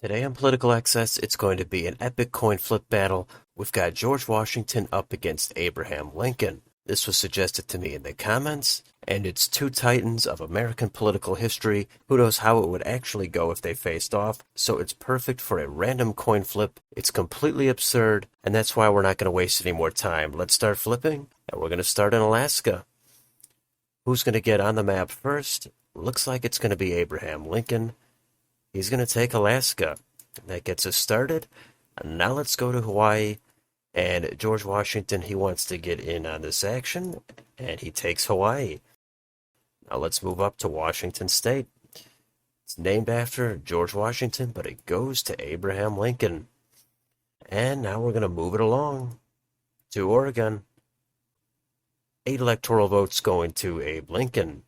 Today on Political Access, it's going to be an epic coin flip battle. We've got George Washington up against Abraham Lincoln. This was suggested to me in the comments, and it's two titans of American political history. Who knows how it would actually go if they faced off, so it's perfect for a random coin flip. It's completely absurd, and that's why we're not going to waste any more time. Let's start flipping, and we're going to start in Alaska. Who's going to get on the map first? Looks like it's going to be Abraham Lincoln. He's going to take Alaska. That gets us started. And now let's go to Hawaii. And George Washington, he wants to get in on this action, and he takes Hawaii. Now let's move up to Washington State. It's named after George Washington, but it goes to Abraham Lincoln. And now we're going to move it along to Oregon. 8 electoral votes going to Abe Lincoln.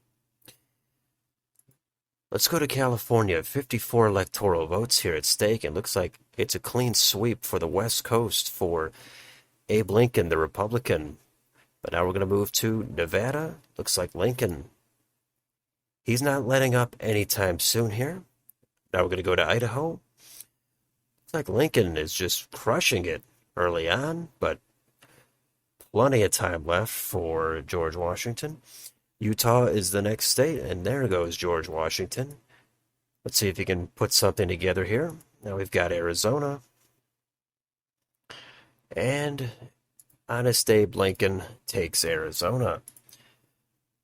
Let's go to California. 54 electoral votes here at stake. It looks like it's a clean sweep for the West Coast for Abe Lincoln, the Republican. But now we're going to move to Nevada. Looks like Lincoln. He's not letting up anytime soon here. Now we're going to go to Idaho. Looks like Lincoln is just crushing it early on, but plenty of time left for George Washington. Utah is the next state, and there goes George Washington. Let's see if he can put something together here. Now we've got Arizona. And Honest Abe Lincoln takes Arizona.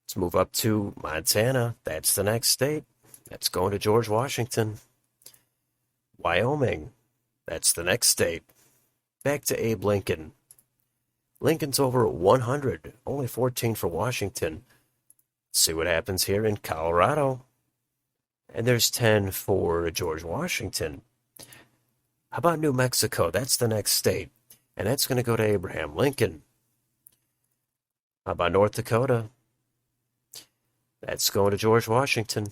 Let's move up to Montana. That's the next state. That's going to George Washington. Wyoming. That's the next state. Back to Abe Lincoln. Lincoln's over 100. Only 14 for Washington. See what happens here in Colorado. And there's 10 for George Washington. How about New Mexico? That's the next state. And that's going to go to Abraham Lincoln. How about North Dakota? That's going to George Washington.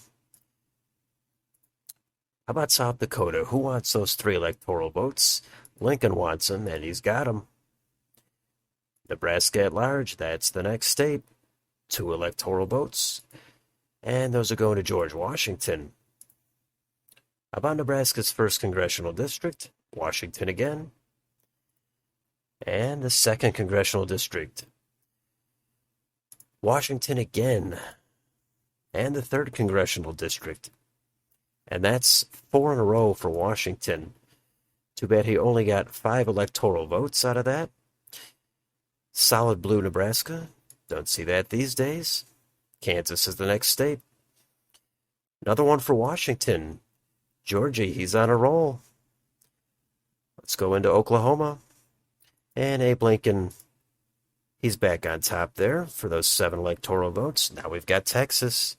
How about South Dakota? Who wants those 3 electoral votes? Lincoln wants them, and he's got them. Nebraska at large, that's the next state. 2 electoral votes. And those are going to George Washington. How about Nebraska's 1st congressional district? Washington again. And the 2nd congressional district. Washington again. And the 3rd congressional district. And that's 4 in a row for Washington. Too bad he only got 5 electoral votes out of that. Solid blue Nebraska. Don't see that these days. Kansas is the next state. Another one for Washington. Georgie, he's on a roll. Let's go into Oklahoma. And Abe Lincoln, he's back on top there for those 7 electoral votes. Now we've got Texas.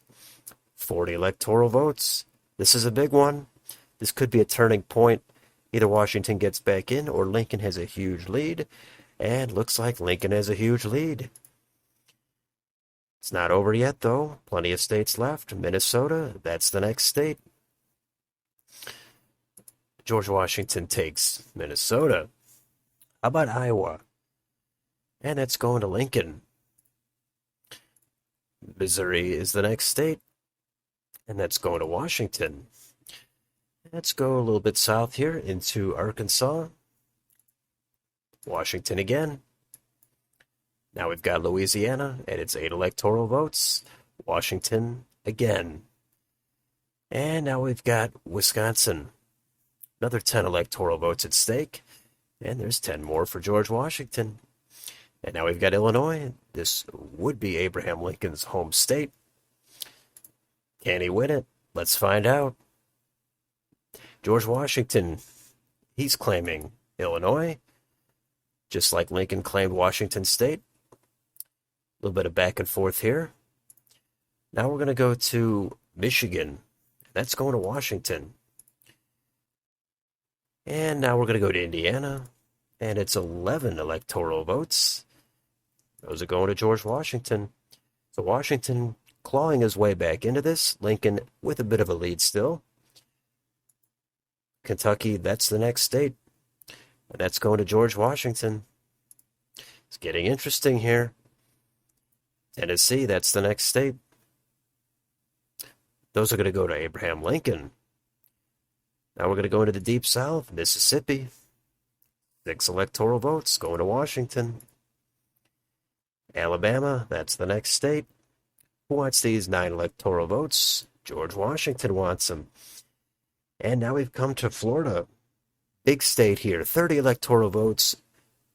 40 electoral votes. This is a big one. This could be a turning point. Either Washington gets back in or Lincoln has a huge lead. And looks like Lincoln has a huge lead. It's not over yet, though. Plenty of states left. Minnesota, that's the next state. George Washington takes Minnesota. How about Iowa? And that's going to Lincoln. Missouri is the next state. And that's going to Washington. Let's go a little bit south here into Arkansas. Washington again. Now we've got Louisiana, and it's 8 electoral votes. Washington again. And now we've got Wisconsin. Another 10 electoral votes at stake. And there's 10 more for George Washington. And now we've got Illinois. This would be Abraham Lincoln's home state. Can he win it? Let's find out. George Washington, he's claiming Illinois, just like Lincoln claimed Washington State. A little bit of back and forth here. Now we're going to go to Michigan. That's going to Washington. And now we're going to go to Indiana. And it's 11 electoral votes. Those are going to George Washington. So Washington clawing his way back into this. Lincoln with a bit of a lead still. Kentucky, that's the next state. And that's going to George Washington. It's getting interesting here. Tennessee, that's the next state. Those are going to go to Abraham Lincoln. Now we're going to go into the Deep South, Mississippi. 6 electoral votes going to Washington. Alabama, that's the next state. Who wants these 9 electoral votes? George Washington wants them. And now we've come to Florida. Big state here, 30 electoral votes.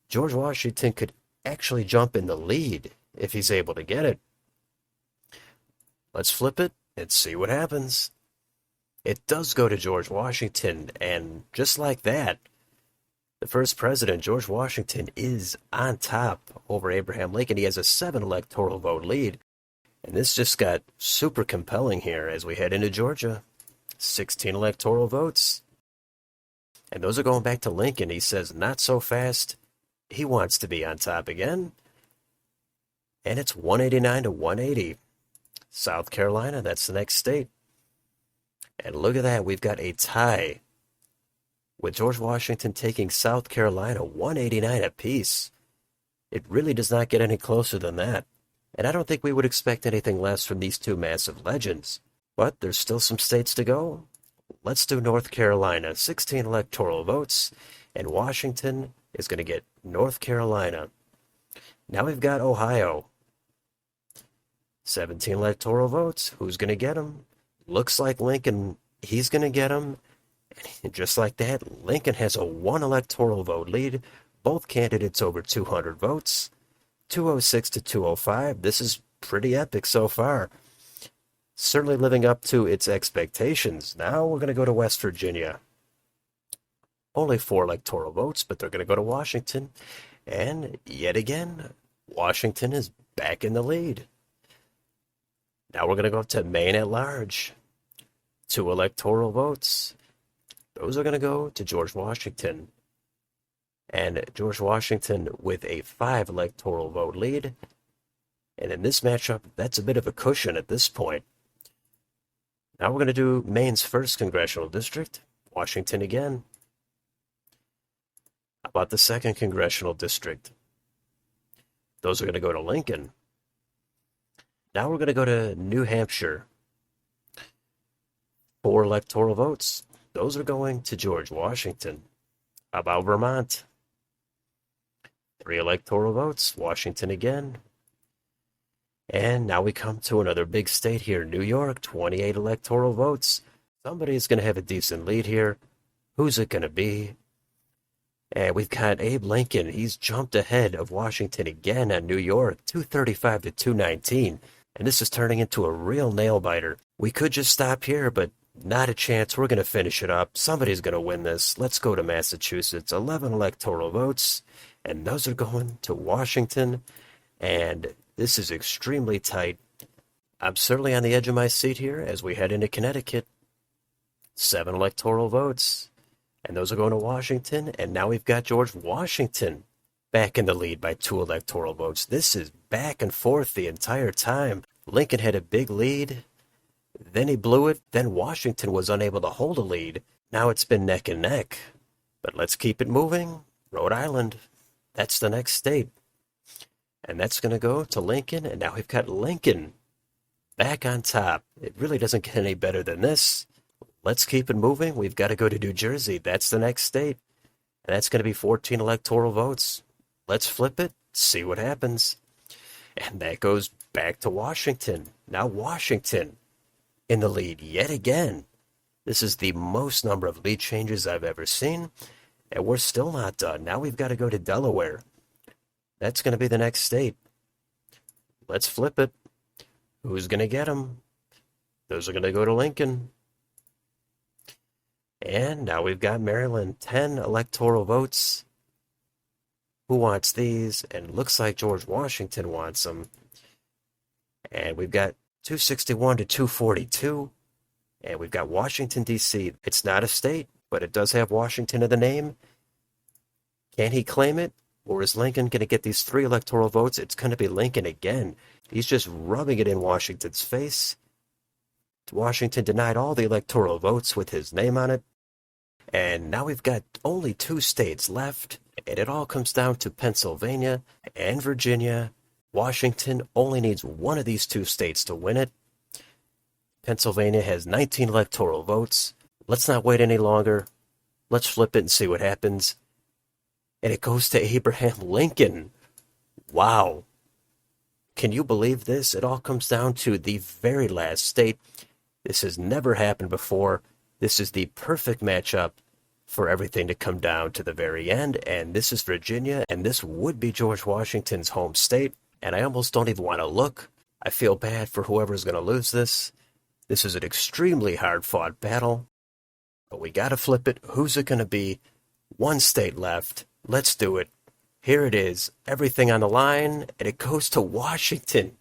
George Washington could actually jump in the lead if he's able to get it. Let's flip it and see what happens. It does go to George Washington, and just like that, the first president, George Washington, is on top over Abraham Lincoln. He has a 7 electoral vote lead, and this just got super compelling here as we head into Georgia. 16 electoral votes. And those are going back to Lincoln. He says, not so fast. He wants to be on top again. And it's 189 to 180. South Carolina, that's the next state. And look at that, we've got a tie with George Washington taking South Carolina 189 apiece. It really does not get any closer than that. And I don't think we would expect anything less from these two massive legends. But there's still some states to go. Let's do North Carolina, 16 electoral votes, and Washington is going to get North Carolina. Now we've got Ohio, 17 electoral votes. Who's going to get them? Looks like Lincoln, he's going to get them. And just like that, Lincoln has a 1 electoral vote lead. Both candidates over 200 votes, 206 to 205. This is pretty epic so far. Certainly living up to its expectations. Now we're going to go to West Virginia. Only 4 electoral votes, but they're going to go to Washington. And yet again, Washington is back in the lead. Now we're going to go up to Maine at large. 2 electoral votes. Those are going to go to George Washington. And George Washington with a 5 electoral vote lead. And in this matchup, that's a bit of a cushion at this point. Now we're going to do Maine's 1st congressional district, Washington again. How about the 2nd congressional district? Those are going to go to Lincoln. Now we're going to go to New Hampshire. 4 electoral votes. Those are going to George Washington. How about Vermont? 3 electoral votes, Washington again. And now we come to another big state here, New York, 28 electoral votes. Somebody's going to have a decent lead here. Who's it going to be? And we've got Abe Lincoln. He's jumped ahead of Washington again on New York, 235 to 219. And this is turning into a real nail-biter. We could just stop here, but not a chance. We're going to finish it up. Somebody's going to win this. Let's go to Massachusetts. 11 electoral votes. And those are going to Washington. And this is extremely tight. I'm certainly on the edge of my seat here as we head into Connecticut. 7 electoral votes. And those are going to Washington. And now we've got George Washington back in the lead by 2 electoral votes. This is back and forth the entire time. Lincoln had a big lead. Then he blew it. Then Washington was unable to hold a lead. Now it's been neck and neck. But let's keep it moving. Rhode Island. That's the next state. And that's going to go to Lincoln. And now we've got Lincoln back on top. It really doesn't get any better than this. Let's keep it moving. We've got to go to New Jersey. That's the next state. And that's going to be 14 electoral votes. Let's flip it, see what happens. And that goes back to Washington. Now Washington in the lead yet again. This is the most number of lead changes I've ever seen. And we're still not done. Now we've got to go to Delaware. That's going to be the next state. Let's flip it. Who's going to get them? Those are going to go to Lincoln. And now we've got Maryland. 10 electoral votes. Who wants these? And it looks like George Washington wants them. And we've got 261 to 242. And we've got Washington, D.C. It's not a state, but it does have Washington in the name. Can he claim it? Or is Lincoln going to get these 3 electoral votes? It's going to be Lincoln again. He's just rubbing it in Washington's face. Washington denied all the electoral votes with his name on it. And now we've got only 2 states left. And it all comes down to Pennsylvania and Virginia. Washington only needs one of these 2 states to win it. Pennsylvania has 19 electoral votes. Let's not wait any longer. Let's flip it and see what happens. And it goes to Abraham Lincoln. Wow. Can you believe this? It all comes down to the very last state. This has never happened before. This is the perfect matchup for everything to come down to the very end. And this is Virginia, and this would be George Washington's home state. And I almost don't even want to look. I feel bad for whoever's going to lose this. This is an extremely hard-fought battle. But we got to flip it. Who's it going to be? One state left. Let's do it. Here it is. Everything on the line, and it goes to Washington.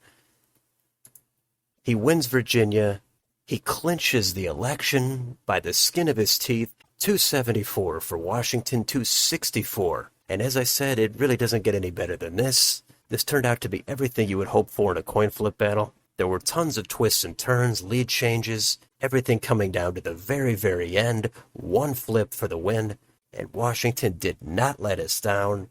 He wins Virginia. He clinches the election by the skin of his teeth. 274 for Washington, 264. And as I said, it really doesn't get any better than this. This turned out to be everything you would hope for in a coin flip battle. There were tons of twists and turns, lead changes, everything coming down to the very, very end. One flip for the win, and Washington did not let us down.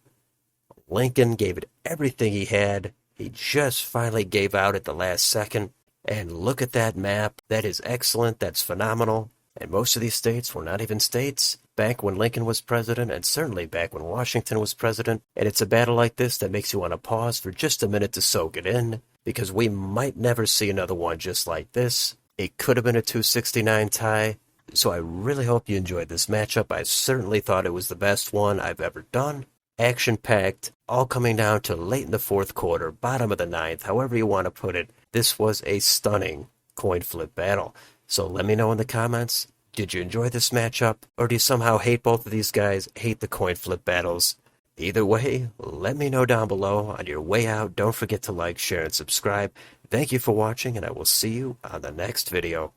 Lincoln gave it everything he had. He just finally gave out at the last second. And look at that map. That is excellent. That's phenomenal. And most of these states were not even states back when Lincoln was president, and certainly back when Washington was president. And it's a battle like this that makes you want to pause for just a minute to soak it in, because we might never see another one just like this. It could have been a 269 tie. So I really hope you enjoyed this matchup. I certainly thought it was the best one I've ever done. Action-packed, all coming down to late in the fourth quarter, bottom of the ninth, however you want to put it. This was a stunning coin flip battle. So let me know in the comments, did you enjoy this matchup? Or do you somehow hate both of these guys, hate the coin flip battles? Either way, let me know down below. On your way out, don't forget to like, share, and subscribe. Thank you for watching, and I will see you on the next video.